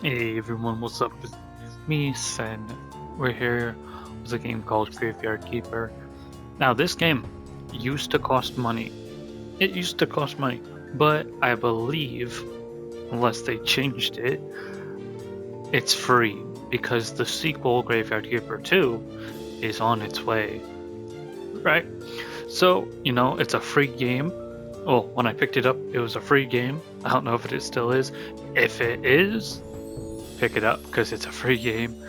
Hey everyone, what's up? It's me, Sen. We're here with a game called Graveyard Keeper. Now, this game used to cost money. It used to cost money, but I believe, unless they changed it, it's free because the sequel, Graveyard Keeper 2, is on its way. Right? So, it's a free game. Well, when I picked it up, it was a free game. I don't know if it still is. If it is, pick it up because it's a free game.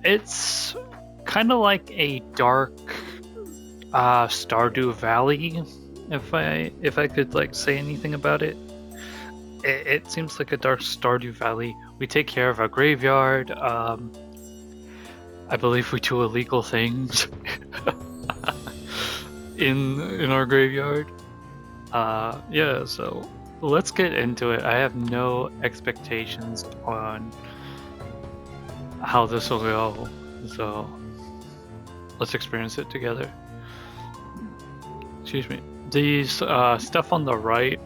It's kind of like a dark Stardew Valley, if I could like say anything about it. It seems like a dark Stardew Valley. We take care of our graveyard. I believe we do illegal things in our graveyard. Yeah, so let's get into it. I have no expectations on how this will go, so let's experience it together. Excuse me. These stuff on the right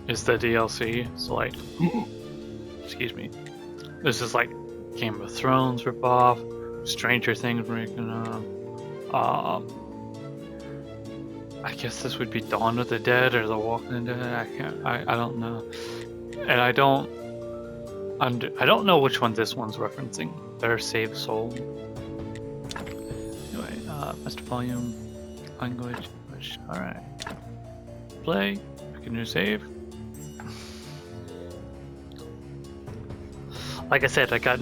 is the DLC. So like, excuse me. This is like Game of Thrones ripoff, Stranger Things making I guess this would be Dawn of the Dead or The Walking Dead. I don't know, and I don't know which one this one's referencing. Better Save Soul. Anyway, master volume, language. Alright. Play. Make a new save. Like I said, I got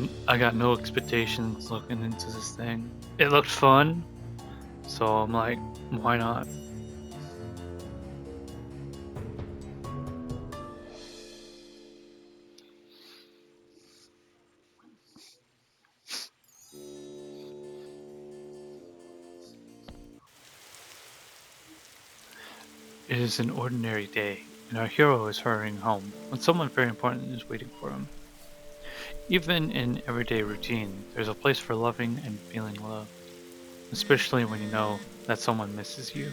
no expectations looking into this thing. It looked fun, so I'm like, why not? It is an ordinary day, and our hero is hurrying home when someone very important is waiting for him. Even in everyday routine, there's a place for loving and feeling love, especially when you know that someone misses you.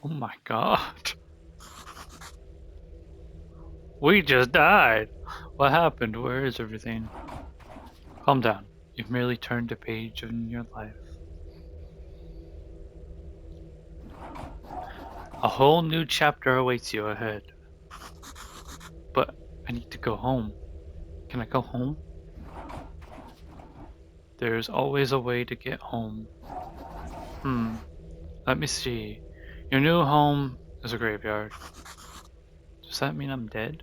Oh my god. We just died! What happened? Where is everything? Calm down. You've merely turned a page in your life. A whole new chapter awaits you ahead. But I need to go home. Can I go home? There's always a way to get home. Let me see. Your new home is a graveyard. Does that mean I'm dead?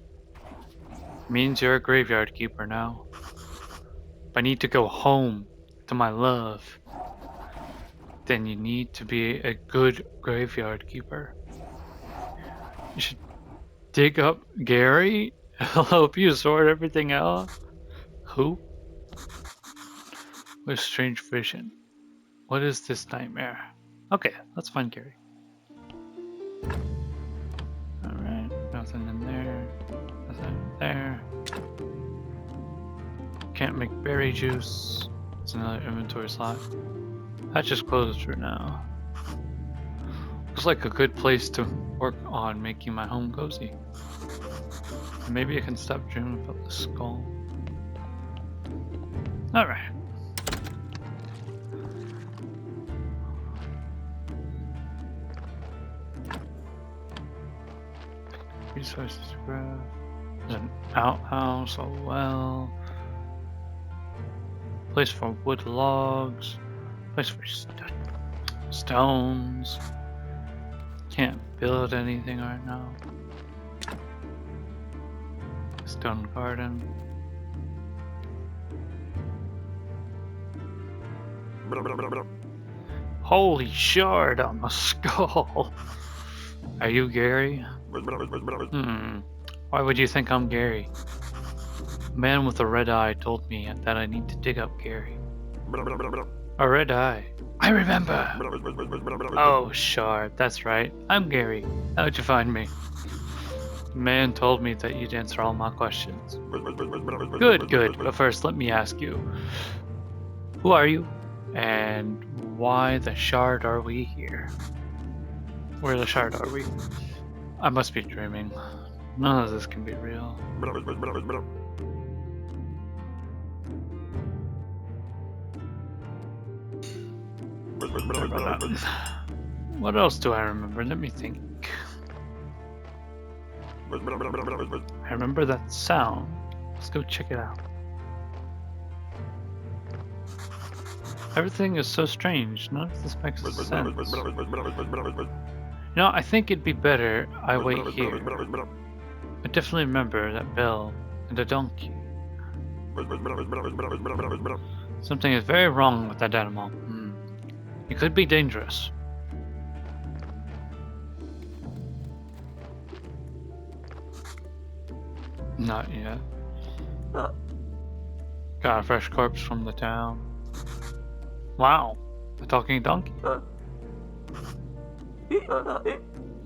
It means you're a graveyard keeper now. If I need to go home to my love, then you need to be a good graveyard keeper. You should dig up Gary. He'll help you sort everything out. Who? With strange vision. What is this nightmare? Okay, let's find Gary. Alright, nothing in there. Nothing in there. Can't make berry juice. It's another inventory slot. That just closed for now. Looks like a good place to work on making my home cozy. Maybe I can stop dreaming about the skull. Alright. Resources to grab. There's an outhouse, a well. Place for wood logs. Place for stones. Can't build anything right now. Stone garden. Holy shard on the skull! Are you Gary? Why would you think I'm Gary? A man with a red eye told me that I need to dig up Gary. A red eye. I remember! Oh, shard, that's right. I'm Gary. How'd you find me? The man told me that you'd answer all my questions. Good, good. But first, let me ask you. Who are you? And why the shard are we here? Where the shard are we? I must be dreaming. None of this can be real. Sorry about that. What else do I remember? Let me think. I remember that sound. Let's go check it out. Everything is so strange. None of this makes sense. You know, I think it'd be better I wait here. I definitely remember that bell and the donkey. Something is very wrong with that animal. It could be dangerous. Not yet. Got a fresh corpse from the town. Wow, a talking donkey.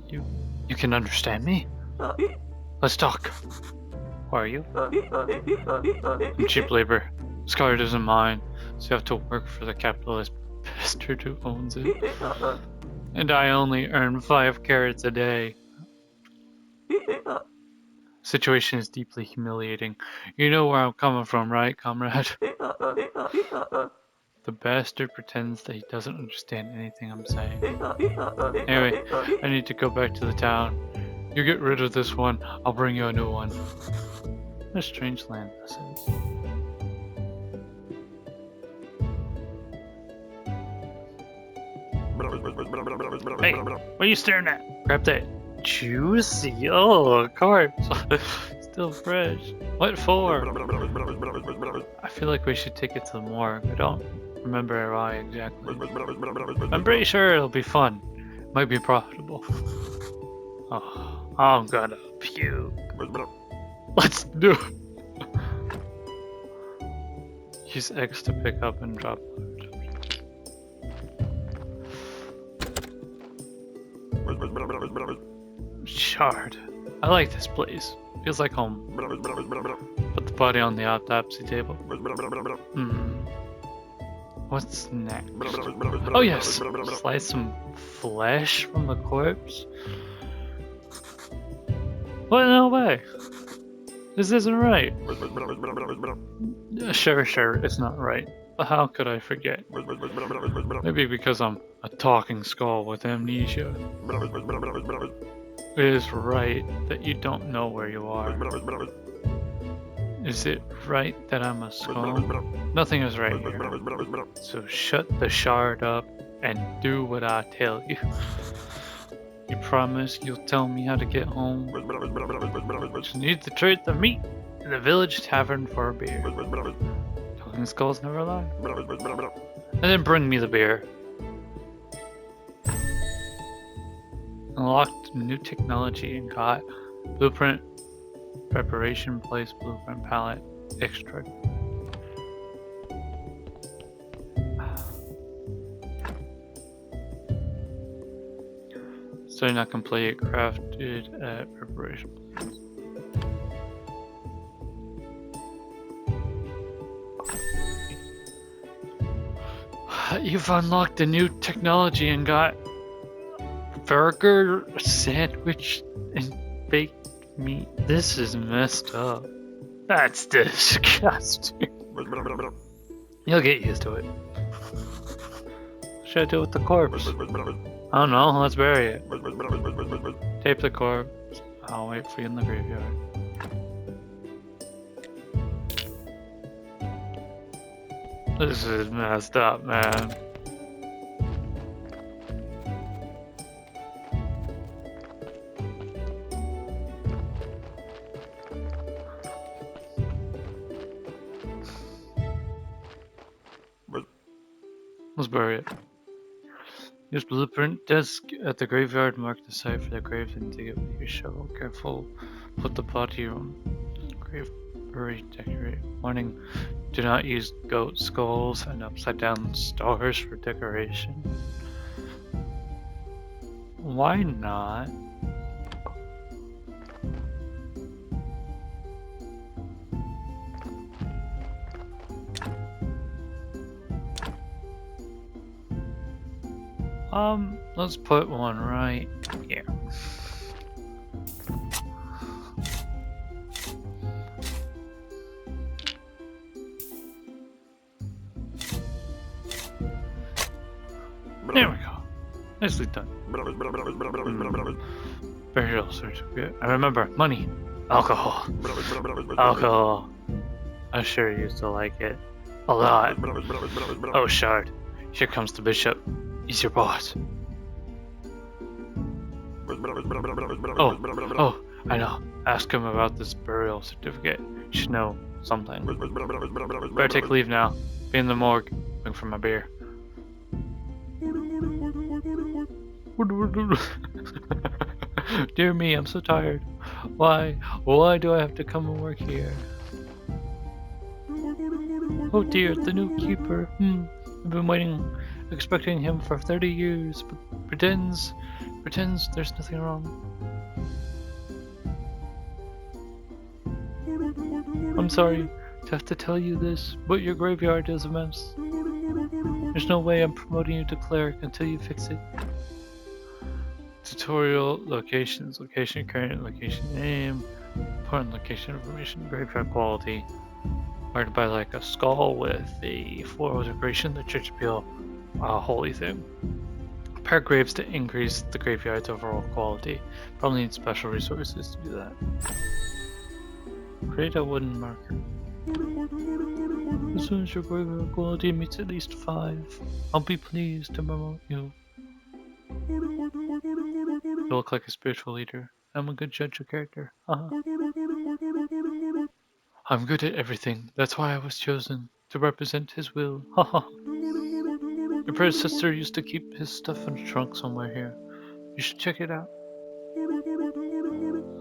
You can understand me? Let's talk. Who are you? I'm cheap labor. This car isn't mine, so you have to work for the capitalist bastard who owns it. And I only earn 5 carrots a day. Situation is deeply humiliating. You know where I'm coming from, right, comrade? The bastard pretends that he doesn't understand anything I'm saying. Anyway, I need to go back to the town. You get rid of this one, I'll bring you a new one. What a strange land this is. Hey, what are you staring at? Grab that. Juicy. Oh, corpse. Still fresh. What for? I feel like we should take it to the morgue. I don't remember why exactly. I'm pretty sure it'll be fun. Might be profitable. Oh, I'm gonna puke. Let's do it. Use X to pick up and drop. Shard. I like this place. Feels like home. Put the body on the autopsy table. What's next? Oh yes! Slice some flesh from the corpse? What? No way! This isn't right. Sure, it's not right. But how could I forget? Maybe because I'm a talking skull with amnesia. It is right that you don't know where you are. Is it right that I'm a skull? Nothing is right here. So shut the shard up and do what I tell you. You promise you'll tell me how to get home? Just need to trade the meat in the village tavern for a beer. Talking skulls never lie. And then bring me the beer. Unlocked new technology and got blueprint, preparation place, blueprint palette, extract. Studying not complete, crafted at preparation place. You've unlocked a new technology and got burger, sandwich, and baked meat. This is messed up. That's disgusting. You'll get used to it. What should I do with the corpse? I don't know, let's bury it. Tape the corpse. I'll wait for you in the graveyard. This is messed up, man. Let's bury it. Use blueprint desk at the graveyard. Mark the site for the grave and dig it with your shovel. Careful. Put the body on grave. Decorate. Warning: do not use goat skulls and upside down stars for decoration. Why not? Let's put one right here. Nicely done. Burial certificate. I remember. Money. Alcohol. Alcohol. I'm sure you used to like it. A lot. Oh, Shard. Here comes the bishop. He's your boss. Oh, I know. Ask him about this burial certificate. You should know something. Better take leave now. Be in the morgue. Waiting for my beer. Dear me, I'm so tired. Why do I have to come and work here? Oh dear, the new keeper. I've been waiting, expecting him for 30 years, but pretends there's nothing wrong. I'm sorry to have to tell you this, but your graveyard is a mess. There's no way I'm promoting you to cleric until you fix it. Tutorial locations, location current, location name, important location information, graveyard quality. Marked by like a skull with the floral decoration, the church appeal, holy thing. Repair graves to increase the graveyard's overall quality. Probably need special resources to do that. Create a wooden marker. As soon as your graveyard quality meets at least 5, I'll be pleased to promote you. You look like a spiritual leader. I'm a good judge of character. I'm good at everything. That's why I was chosen. To represent his will. Haha. Your predecessor used to keep his stuff in a trunk somewhere here. You should check it out.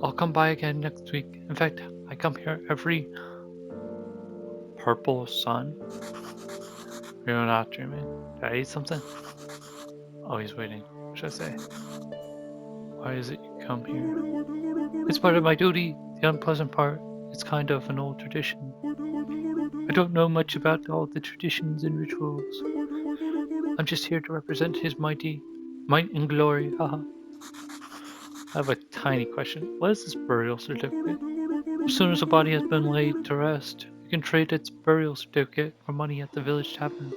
I'll come by again next week. In fact, I come here every purple sun. You're not dreaming. Did I eat something? Oh, he's waiting. What should I say? Why is it you come here? It's part of my duty. The unpleasant part. It's kind of an old tradition. I don't know much about all the traditions and rituals. I'm just here to represent his might and glory. Haha. I have a tiny question. What is this burial certificate? As soon as a body has been laid to rest, you can trade its burial certificate for money at the village tavern.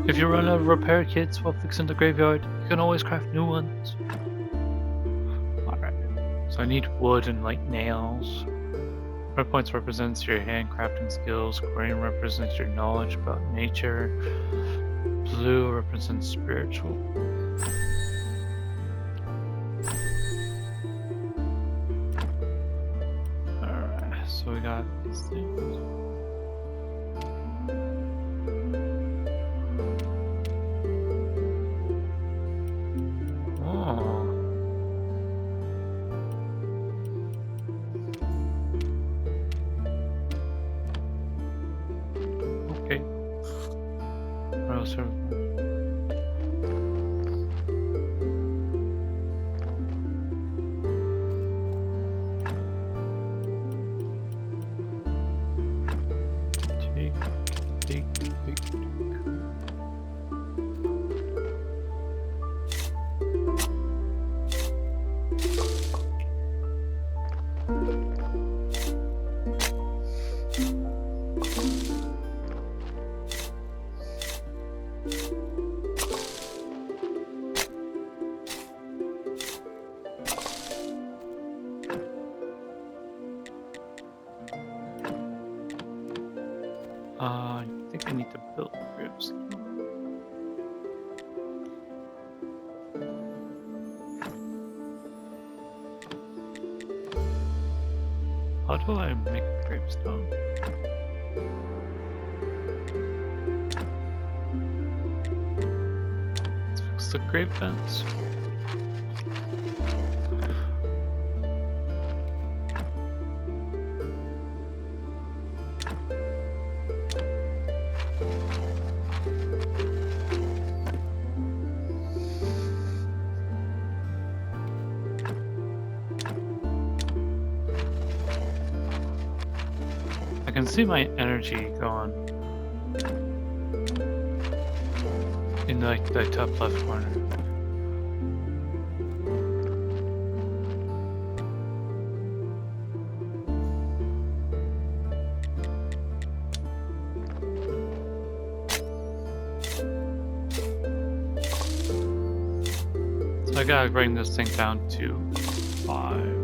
If you run out of repair kits while fixing the graveyard, you can always craft new ones. Alright, so I need wood and like nails. Red points represents your handcrafting skills, green represents your knowledge about nature, blue represents spiritual. Alright, so we got these things. Okay. What else are we? Take. I think I need to build ribs. How do I make a gravestone? Let's fix the grave fence. I can see my energy going in like the top left corner. I gotta bring this thing down to 5.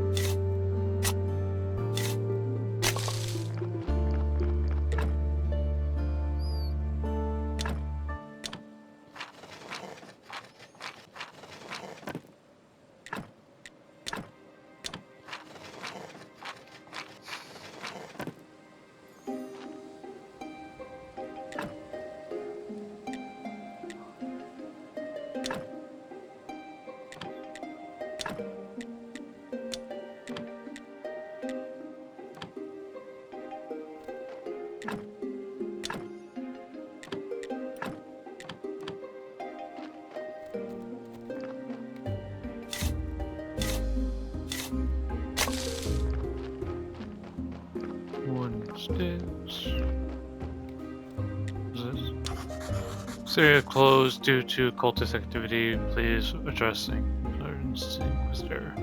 Area closed due to cultist activity. Please addressing emergency inquisitor.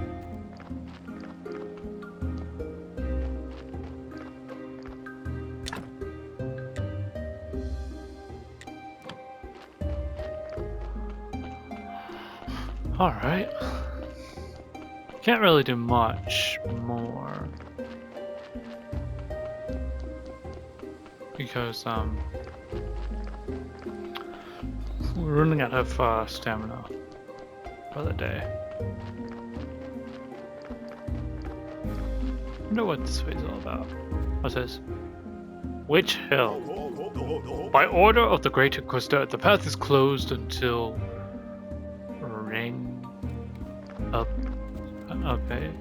Alright. Can't really do much more. Because, we're running out of stamina for the day. I wonder what this way's all about. What's this? Witch Hill. By order of the Great Inquisitor, the path is closed until ring up. Okay.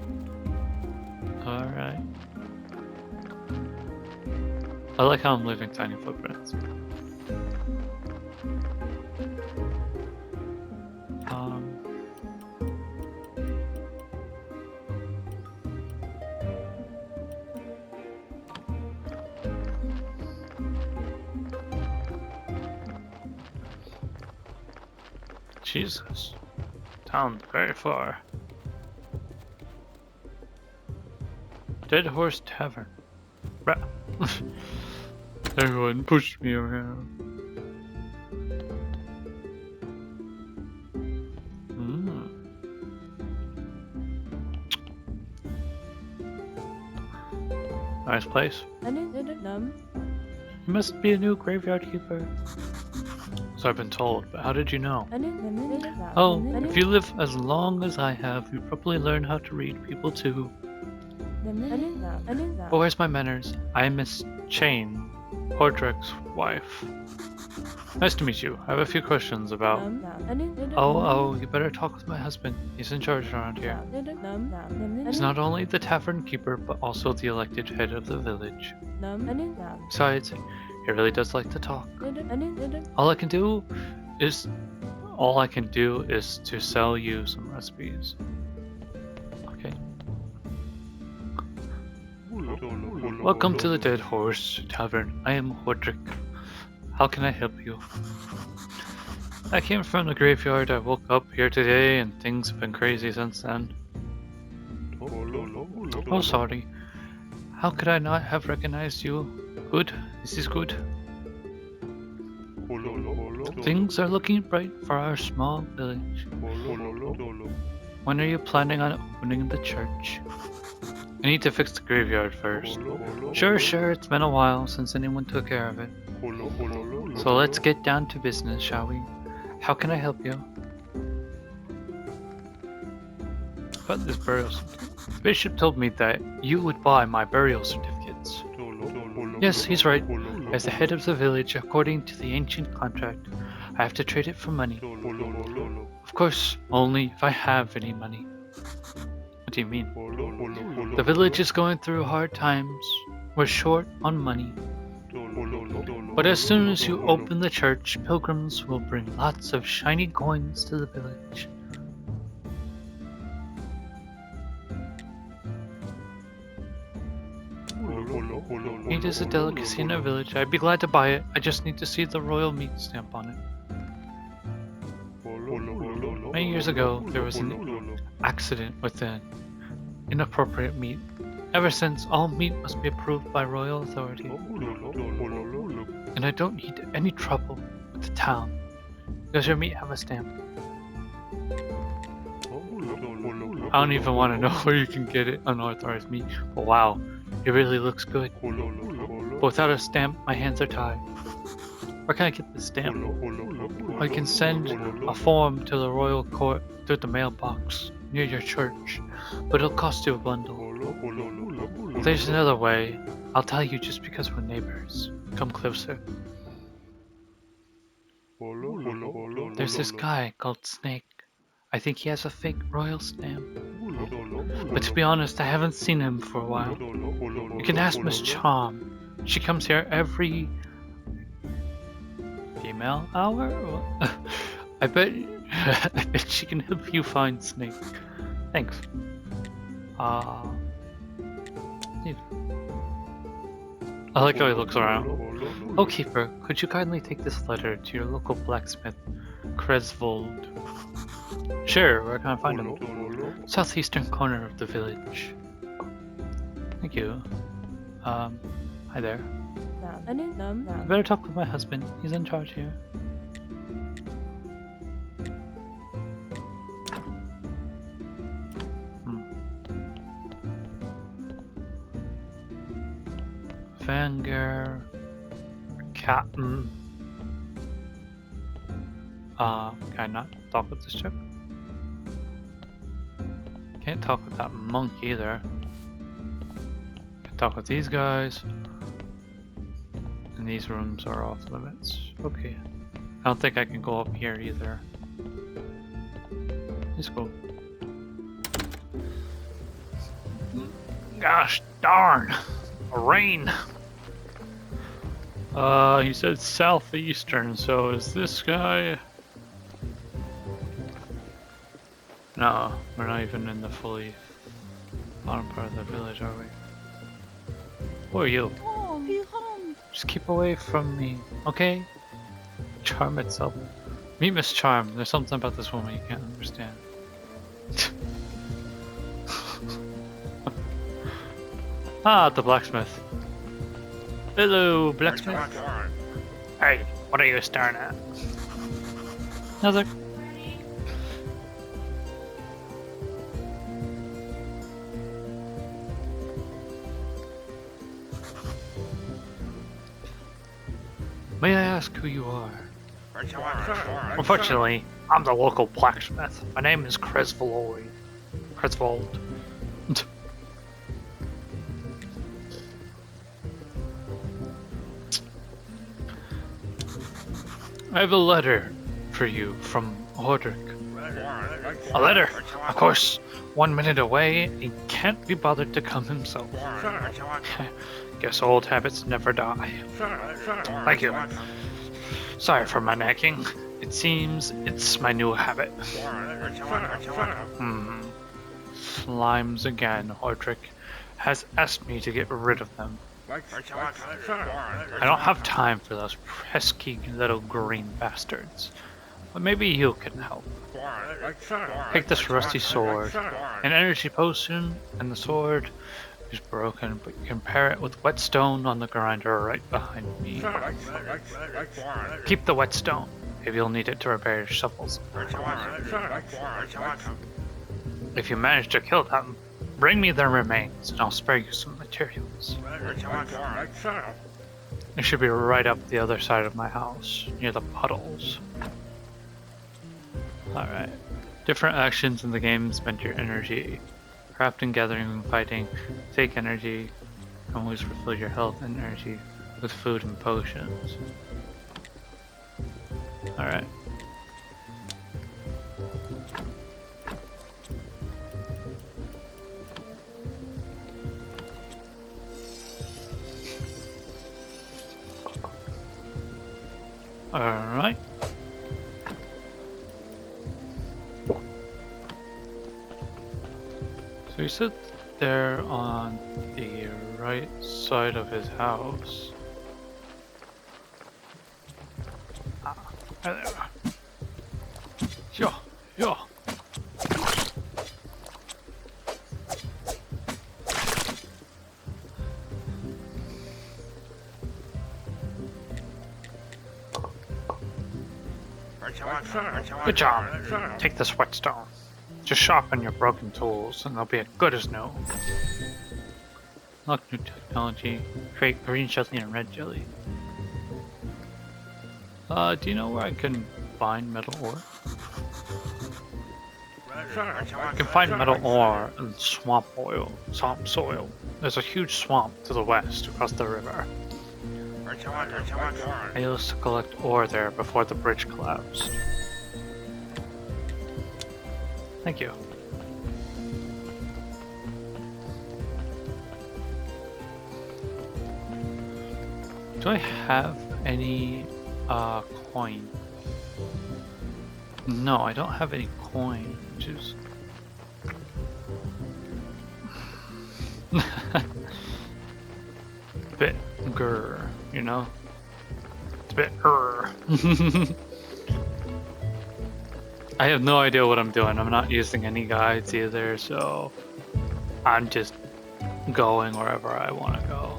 Alright. I like how I'm leaving tiny footprints. Jesus. Town's very far. Dead Horse Tavern. Everyone pushed me around. Nice place. You must be a new graveyard keeper. So I've been told, but how did you know? Oh, if you live as long as I have, you probably learn how to read people too. But where's my manners? I am Miss Chain, Hordrick's wife. Nice to meet you. I have a few questions about... Oh, you better talk with my husband. He's in charge around here. He's not only the tavern keeper, but also the elected head of the village. Besides, he really does like to talk. All I can do is to sell you some recipes. Okay. Welcome to the Dead Horse Tavern. I am Hordrick. How can I help you? I came from the graveyard. I woke up here today and things have been crazy since then. Oh, sorry. How could I not have recognized you? Good? This is good. Things are looking bright for our small village. When are you planning on opening the church? I need to fix the graveyard first. Sure, it's been a while since anyone took care of it. So let's get down to business, shall we? How can I help you? About this burial certificate. The bishop told me that you would buy my burial certificates. Yes, he's right. As the head of the village, according to the ancient contract, I have to trade it for money. Of course, only if I have any money. What do you mean? The village is going through hard times. We're short on money. But as soon as you open the church, pilgrims will bring lots of shiny coins to the village. Meat is a delicacy in our village. I'd be glad to buy it. I just need to see the royal meat stamp on it. Many years ago, there was an accident with an inappropriate meat. Ever since, all meat must be approved by royal authority. And I don't need any trouble with the town. Does your meat have a stamp? I don't even want to know where you can get it unauthorized meat, but wow, it really looks good. But without a stamp, my hands are tied. Where can I get the stamp? I can send a form to the royal court through the mailbox near your church, but it'll cost you a bundle. There's another way. I'll tell you just because we're neighbors. Come closer. There's this guy called Snake. I think he has a fake royal stamp. But to be honest, I haven't seen him for a while. You can ask Miss Charm. She comes here every female hour? I bet she can help you find Snake. Thanks. Leave. I like how he looks around. Oh, Keeper, could you kindly take this letter to your local blacksmith, Cresvold? Sure, where can I find him? Southeastern corner of the village. Thank you. Hi there. I better talk with my husband. He's in charge here. Vanger, Captain. Can I not talk with this chick? Can't talk with that monk either. Can talk with these guys. And these rooms are off limits. Okay. I don't think I can go up here either. Let's go. Gosh darn! Rain! He said southeastern, so is this guy? No, we're not even in the fully bottom part of the village, are we? Who are you? Just keep away from me, okay? Charm itself. Meet Miss Charm. There's something about this woman you can't understand. Ah, the blacksmith. Hello, blacksmith. Hey, what are you staring at? Nothing. May I ask who you are? Unfortunately, I'm the local blacksmith. My name is Cresvold. I have a letter for you from Ordric. A letter? Of course, 1 minute away, he can't be bothered to come himself. Guess old habits never die. Thank you. Sorry for my nagging. It seems it's my new habit. Slimes again. Ordric has asked me to get rid of them. I don't have time for those pesky little green bastards. But maybe you can help. Take this rusty sword, an energy potion, and the sword is broken, but you can pair it with whetstone on the grinder right behind me. Keep the whetstone. Maybe you'll need it to repair your shovels. If you manage to kill them, bring me their remains, and I'll spare you some materials. It should be right up the other side of my house, near the puddles. Alright. Different actions in the game spend your energy. Crafting, gathering, and fighting take energy. You can always refill your health and energy with food and potions. Alright. Alright. So he said they're on the right side of his house. Ah, there. Yo. Good job. Take this whetstone. Just sharpen your broken tools and they'll be as good as new. Unlock new technology. Create green jelly and red jelly. Do you know where I can find metal ore? I can find metal ore and swamp soil. There's a huge swamp to the west across the river. I used to collect ore there before the bridge collapsed. Thank you. Do I have any coin? No, I don't have any coin, which is a bit grr, you know? It's a bit grr. I have no idea what I'm doing. I'm not using any guides either, so I'm just going wherever I want to go.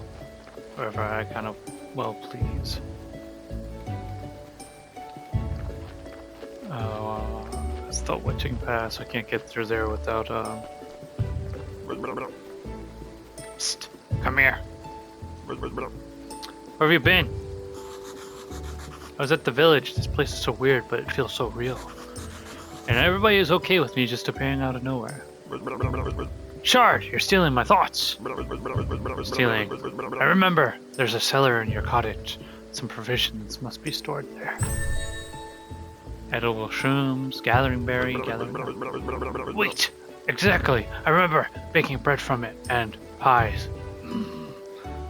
Wherever I kind of well please. It's the witching pass. I can't get through there without Psst, come here. Where have you been? I was at the village. This place is so weird, but it feels so real. And everybody is okay with me just appearing out of nowhere. Shard, you're stealing my thoughts. Stealing. I remember, there's a cellar in your cottage. Some provisions must be stored there. Edible shrooms, gathering berry. Wait, exactly. I remember baking bread from it and pies.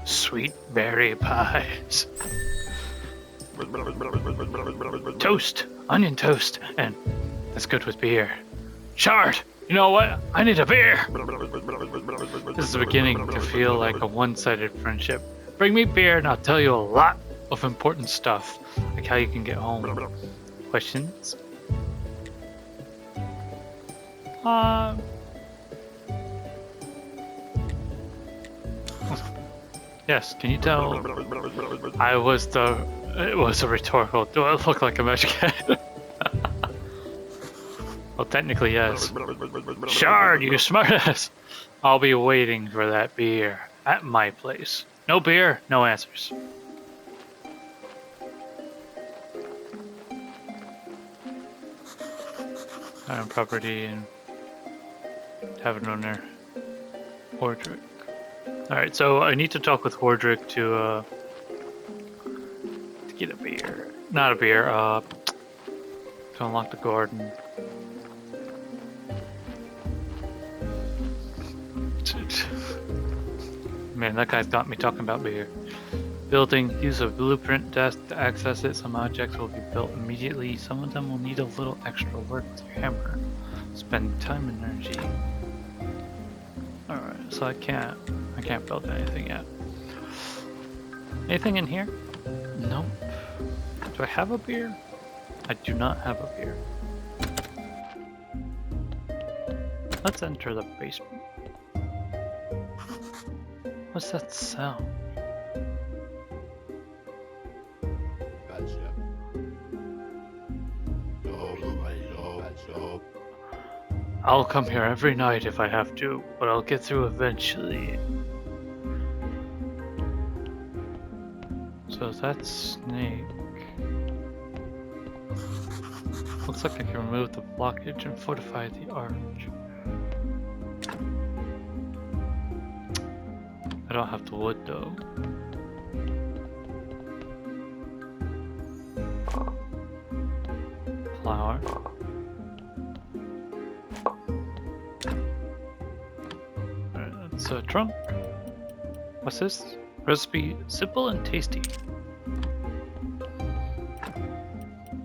Sweet berry pies. Toast, onion toast, and that's good with beer. Shard, you know what? I need a beer. This is beginning to feel like a one-sided friendship. Bring me beer and I'll tell you a lot of important stuff, like how you can get home. Questions? Yes, can you tell? It was a rhetorical. Do I look like a magic head? Well, technically, yes. Shard, you smartass! I'll be waiting for that beer at my place. No beer, no answers. Item property and tavern owner. Hordrick. Alright, so I need to talk with Hordrick to get a beer. Not a beer, to unlock the garden. Man, that guy's got me talking about beer. Building. Use a blueprint desk to access it. Some objects will be built immediately. Some of them will need a little extra work with your hammer. Spend time and energy. Alright, so I can't build anything yet. Anything in here? Nope. Do I have a beer? I do not have a beer. Let's enter the basement. What's that sound? I'll come here every night if I have to, but I'll get through eventually. So that's snake. Looks like I can remove the blockage and fortify the arch. I don't have the wood though. Flower. Alright, that's a trunk. What's this? Recipe simple and tasty.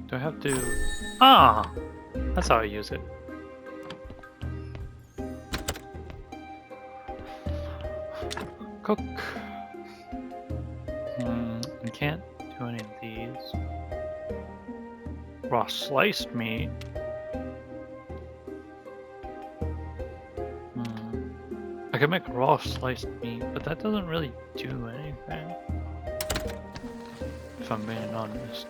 Do I have to... Ah! That's how I use it. Cook. I can't do any of these. Raw sliced meat. I can make raw sliced meat, but that doesn't really do anything. If I'm being honest.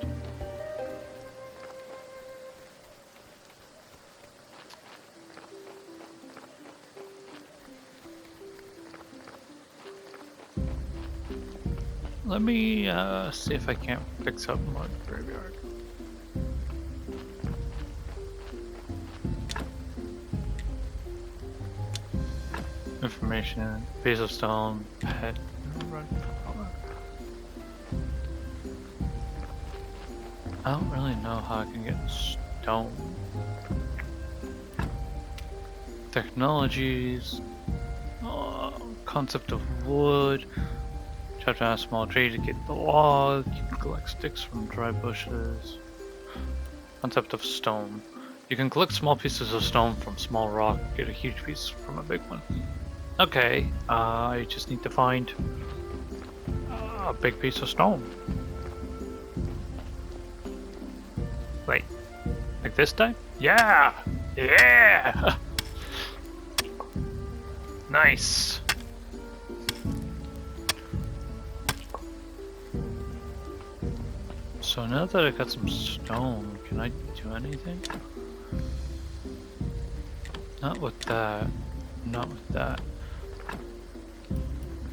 let me see if I can't fix up mud graveyard. Information, piece of stone, pet, run. I don't really know how I can get stone. Technologies, concept of wood. Chop down a small tree to get the log. You can collect sticks from dry bushes. Concept of stone. You can collect small pieces of stone from small rock, get a huge piece from a big one. Okay, I just need to find a big piece of stone. Wait, like this time? Yeah! Yeah! Nice! So now that I got some stone, can I do anything? Not with that. Not with that.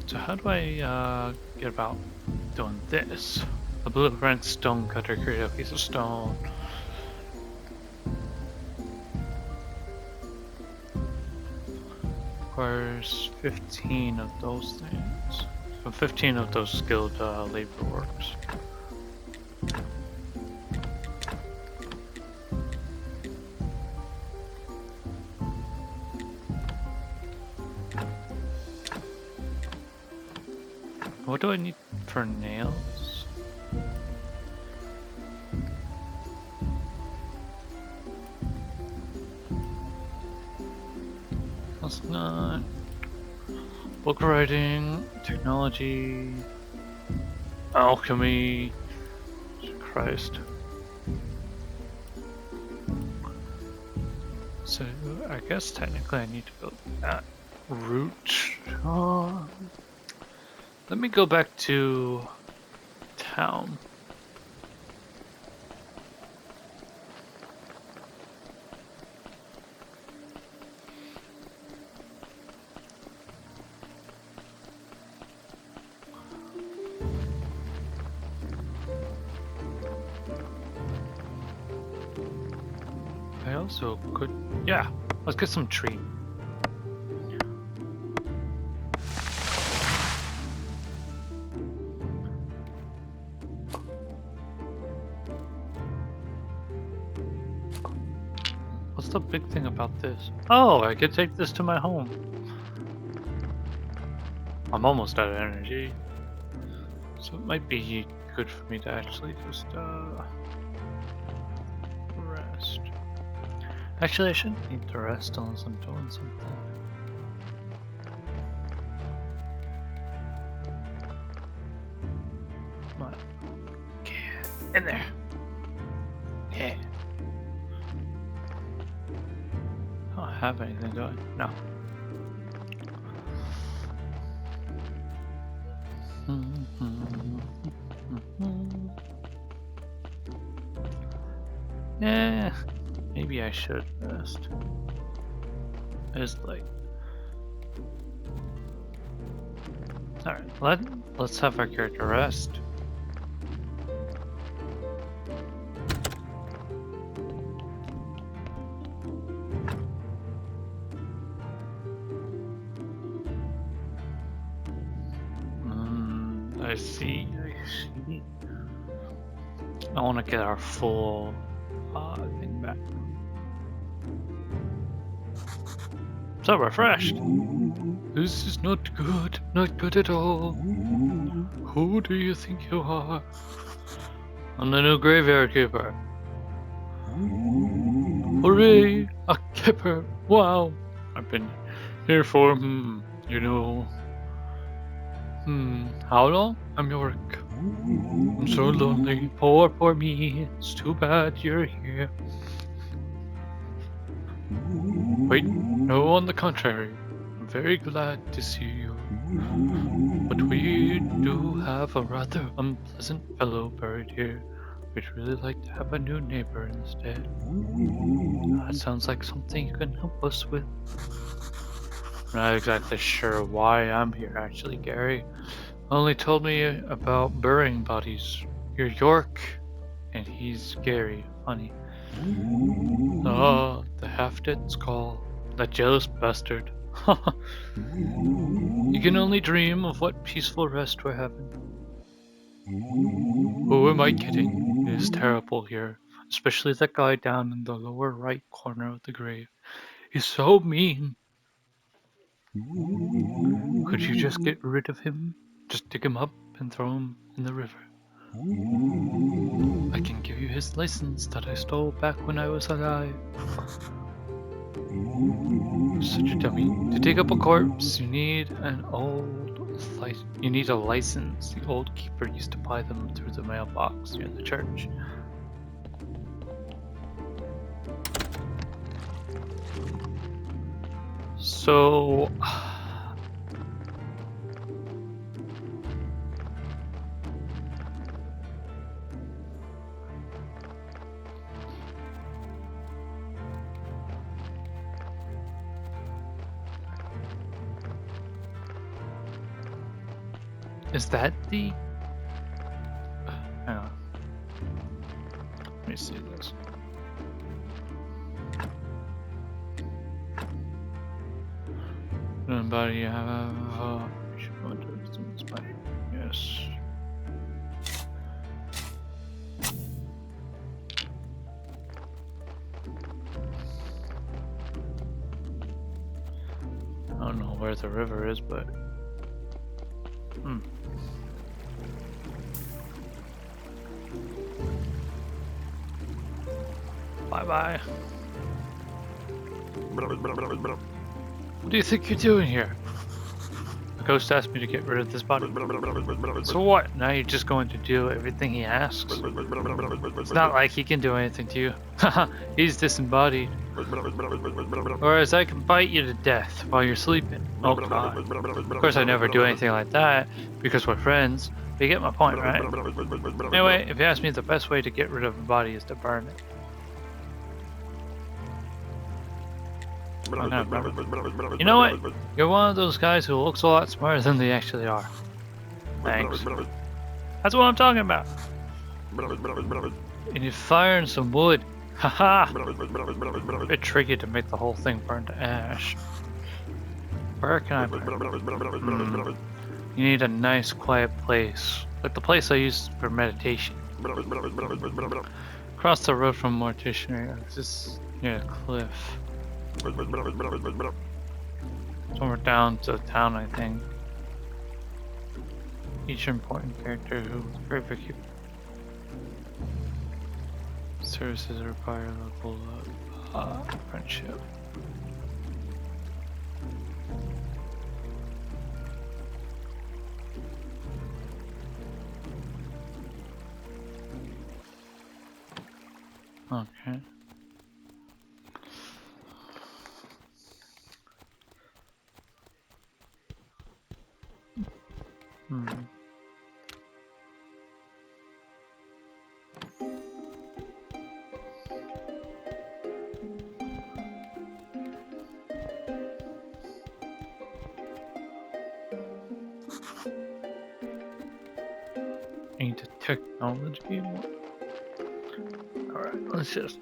So how do I get about doing this? A blueprint stone cutter, create a piece of stone. Requires 15 of those things. So 15 of those skilled labor works. What do I need for nails? That's not book writing, technology, alchemy. Christ. So I guess technically I need to build that route. Let me go back to town. I also could, yeah, let's get some tree. What's the big thing about this? Oh, I could take this to my home. I'm almost out of energy. So it might be good for me to actually just rest. Actually, I shouldn't need to rest unless I'm doing something. Come on. Get in there. Yeah. I don't have anything, do I? No. Yeah, maybe I should rest. It's like, alright, let's have our character rest. I see. I want to get our full thing back. So refreshed. This is not good at all. Who do you think you are? I'm the new graveyard keeper. Hooray! A keeper! Wow! I've been here for, you know, how long? I'm your work. I'm so lonely, poor me. It's too bad you're here. Wait, no, on the contrary. I'm very glad to see you. But we do have a rather unpleasant fellow buried here. We'd really like to have a new neighbor instead. That sounds like something you can help us with. I'm not exactly sure why I'm here actually, Gary. only told me about burying bodies. You're York, and he's scary, funny. Oh, the half-dead's call. That jealous bastard. You can only dream of what peaceful rest we're having. Who am I kidding? It is terrible here, especially that guy down in the lower right corner of the grave. He's so mean. Could you just get rid of him? Just dig him up and throw him in the river. I can give you his license that I stole back when I was alive. Such a dummy. To dig up a corpse, you need a license. The old keeper used to buy them through the mailbox near the church. So is that the hang on. Let me see this. Anybody have yes. I don't know where the river is, but Bye-bye. What do you think you're doing here? The ghost asked me to get rid of this body. So what? Now you're just going to do everything he asks? It's not like he can do anything to you. Haha, he's disembodied. Whereas I can bite you to death while you're sleeping. Oh god. Of course I never do anything like that, because we're friends. But you get my point, right? Anyway, if you ask me, the best way to get rid of a body is to burn it. You know what? You're one of those guys who looks a lot smarter than they actually are. Thanks. That's what I'm talking about. And you fire in some wood. Haha! A bit tricky to make the whole thing burn to ash. Where can I burn? You need a nice quiet place. Like the place I use for meditation. Across the road from Mortician area. It's just near a cliff. Somewhere down to town, I think. Each important character who perfect services require level of friendship. Okay. Need the technology more. Alright, let's just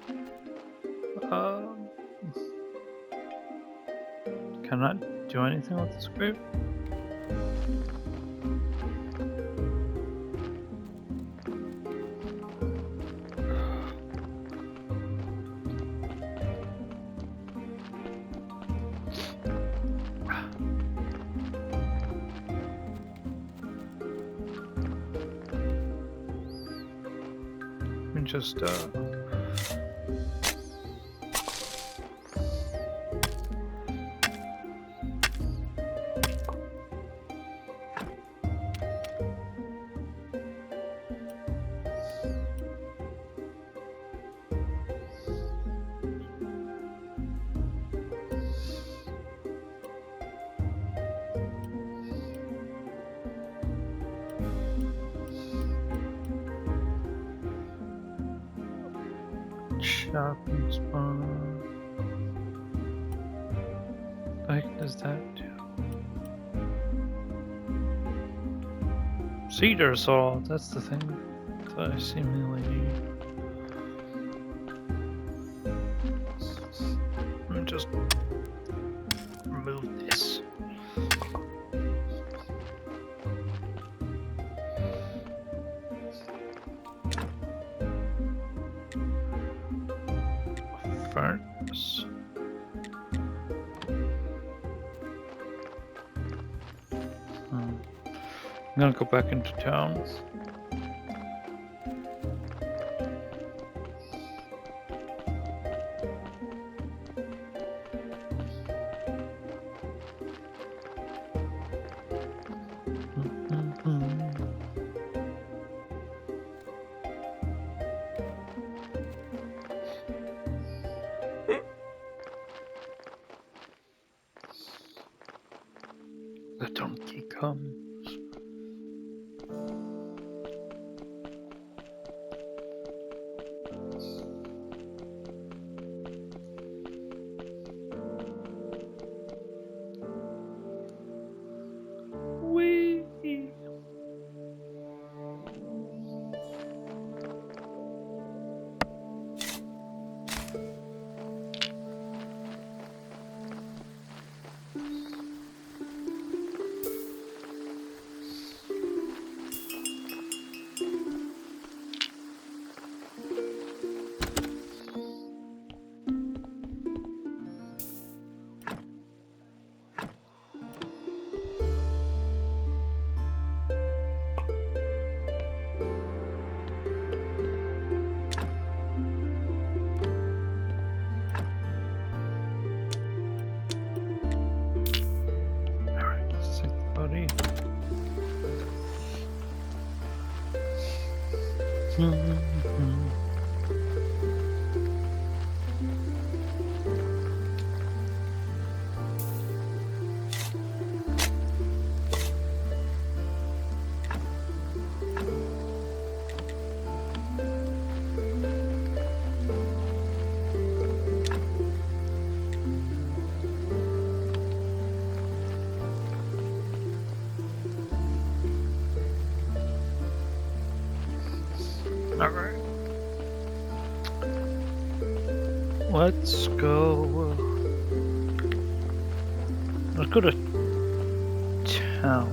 cannot do anything with this group. Just shopping spot. What does that do? Cedar saw, that's the thing that I seemingly need. Let me just remove this. Furnace. I'm gonna go back into town. The donkey comes. Wee. Alright, let's take the body. Alright. Let's go. Let's go to town.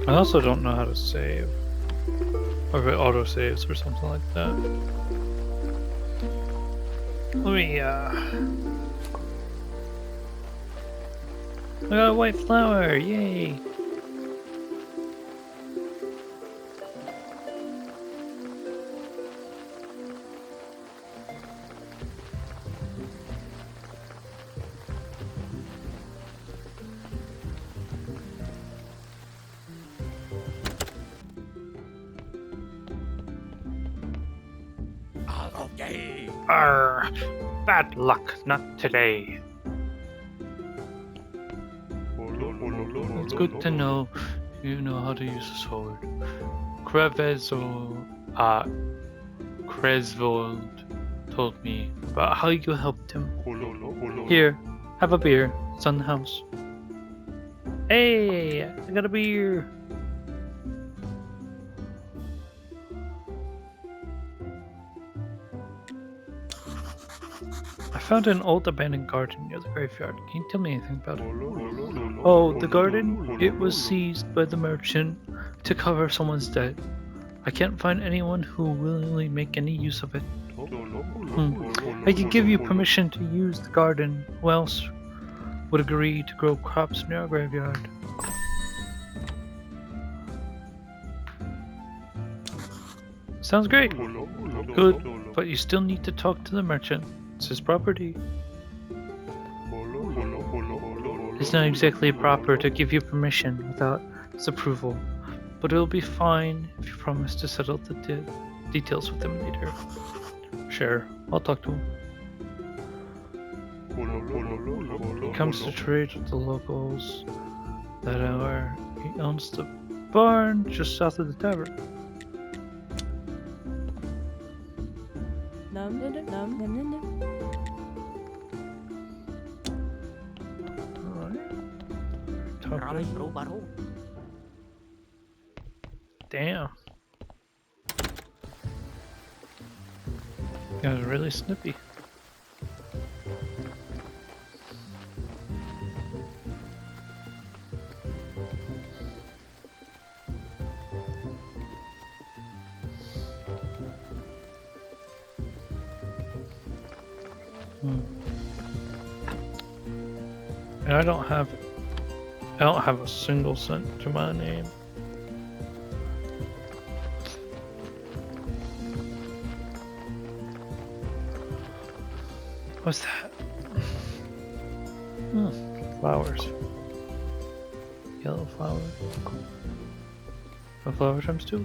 I also don't know how to save. Or if it auto saves or something like that. Let me, I got a white flower! Yay! Arr! Bad luck, not today. It's good to know you know how to use a sword. Cresvold told me about how you helped him. Here, have a beer. It's on the house. Hey, I got a beer. I found an old abandoned garden near the graveyard. Can you tell me anything about it? Oh, the garden? It was seized by the merchant to cover someone's debt. I can't find anyone who will willingly make any use of it. I could give you permission to use the garden. Who else would agree to grow crops near a graveyard? Sounds great. Good, but you still need to talk to the merchant. It's his property. It's not exactly proper to give you permission without his approval, but it'll be fine if you promise to settle the details with him later. Sure, I'll talk to him. He comes to trade with the locals that hour. He owns the barn just south of the tavern. Alright. Damn. That was really snippy. And I don't have a single cent to my name. What's that? Flowers. Yellow flower. A flower times 2.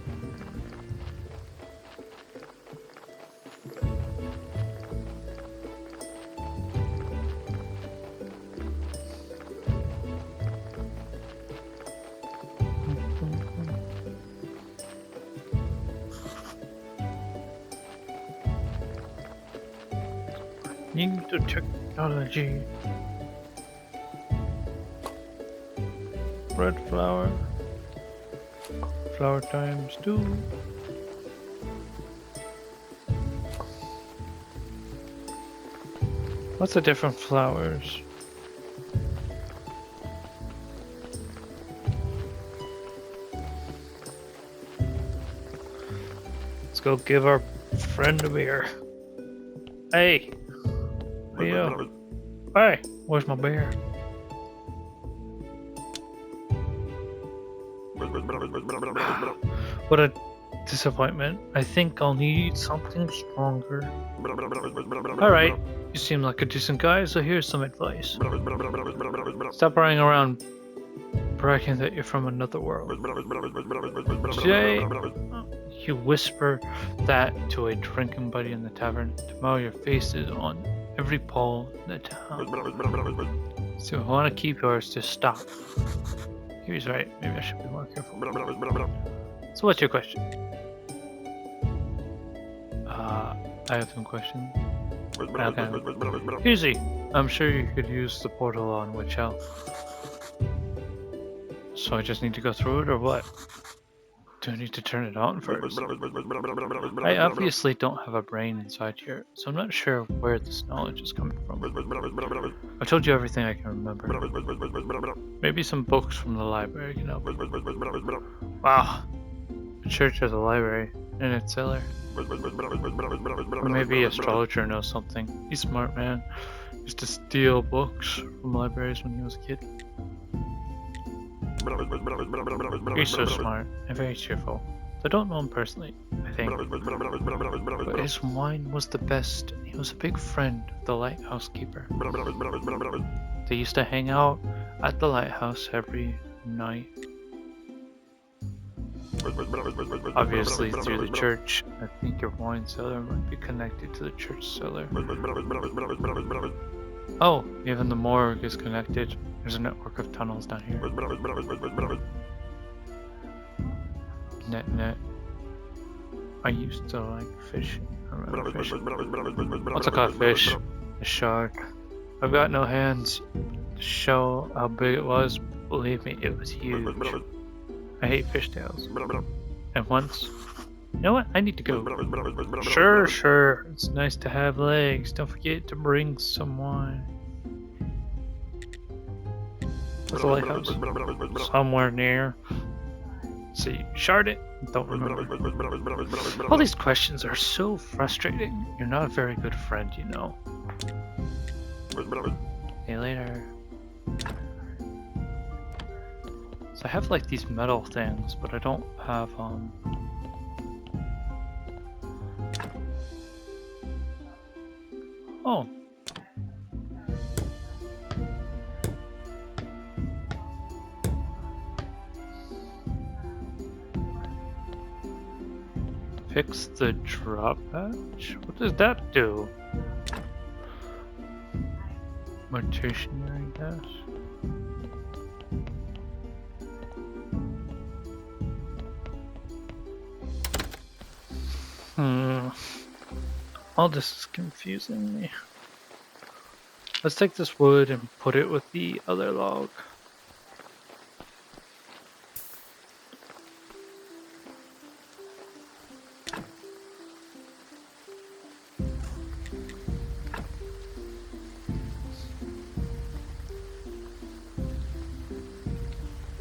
Into technology. Red flower. Flower times 2. What's the different flowers? Let's go give our friend a beer. Hey! Yo. Hey! Where's my beer? What a disappointment. I think I'll need something stronger. Alright, you seem like a decent guy, so here's some advice. Stop running around bragging that you're from another world. Today, you whisper that to a drinking buddy in the tavern. Tomorrow your face is on every pole in the town. So if you want to keep yours, just stop. He was right. Maybe I should be more careful. So what's your question? I have some questions. Okay. Easy. I'm sure you could use the portal on Witch Hell. So I just need to go through it, or what? Do I need to turn it on first? I obviously don't have a brain inside here, so I'm not sure where this knowledge is coming from. I've told you everything I can remember. Maybe some books from the library can help. Wow. The church has a library in its cellar. Or maybe astrologer knows something. He's a smart man. He used to steal books from libraries when he was a kid. He's so smart and very cheerful. I don't know him personally, I think. But his wine was the best. He was a big friend of the lighthouse keeper. They used to hang out at the lighthouse every night. Obviously through the church. I think your wine cellar might be connected to the church cellar. Oh, even the morgue is connected. There's a network of tunnels down here. Net. I used to like fish. I remember fishing. What's a caught fish? A shark. I've got no hands to show how big it was. Believe me, it was huge. I hate fishtails. And once... You know what? I need to go. Sure. It's nice to have legs. Don't forget to bring some wine. Where's the lighthouse? Somewhere near. See, shard it? Don't remember. All these questions are so frustrating. You're not a very good friend, you know. See you later. So I have like these metal things, but I don't have Oh. Fix the drop hatch? What does that do? Morticianary gas? All this is confusing me. Let's take this wood and put it with the other log.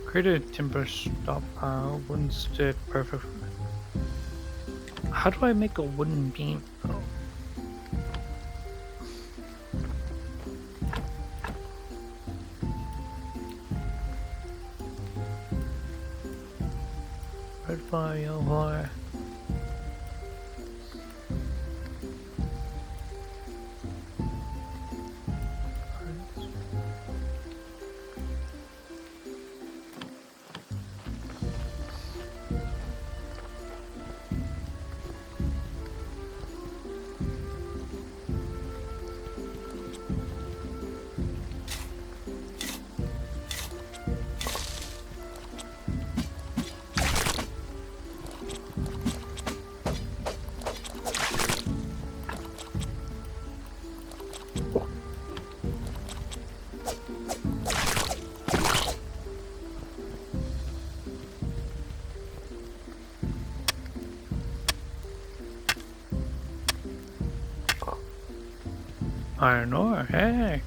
Create a timber stockpile, wooden stick, perfect. How do I make a wooden beam though? Red fire, yellow fire. Iron ore, hey!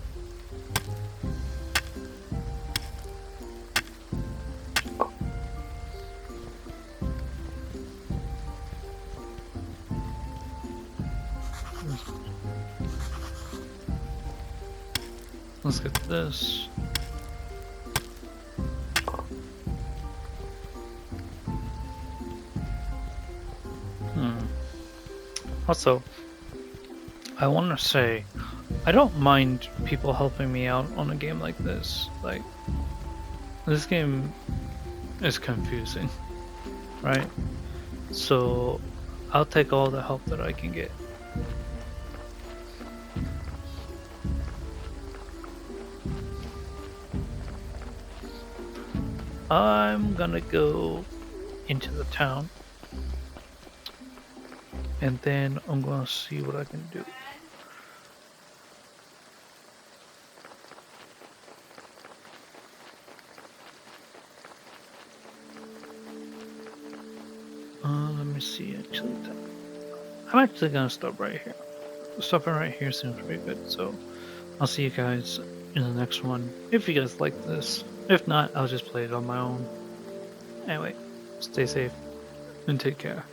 Let's get this. Also, I want to say, I don't mind people helping me out on a game like this. Like, this game is confusing, right? So, I'll take all the help that I can get. I'm gonna go into the town, and then I'm gonna see what I can do. Let me see. Actually, I'm actually gonna stop right here. Stopping right here seems pretty good. So I'll see you guys in the next one. If you guys like this, if not, I'll just play it on my own. Anyway, stay safe and take care.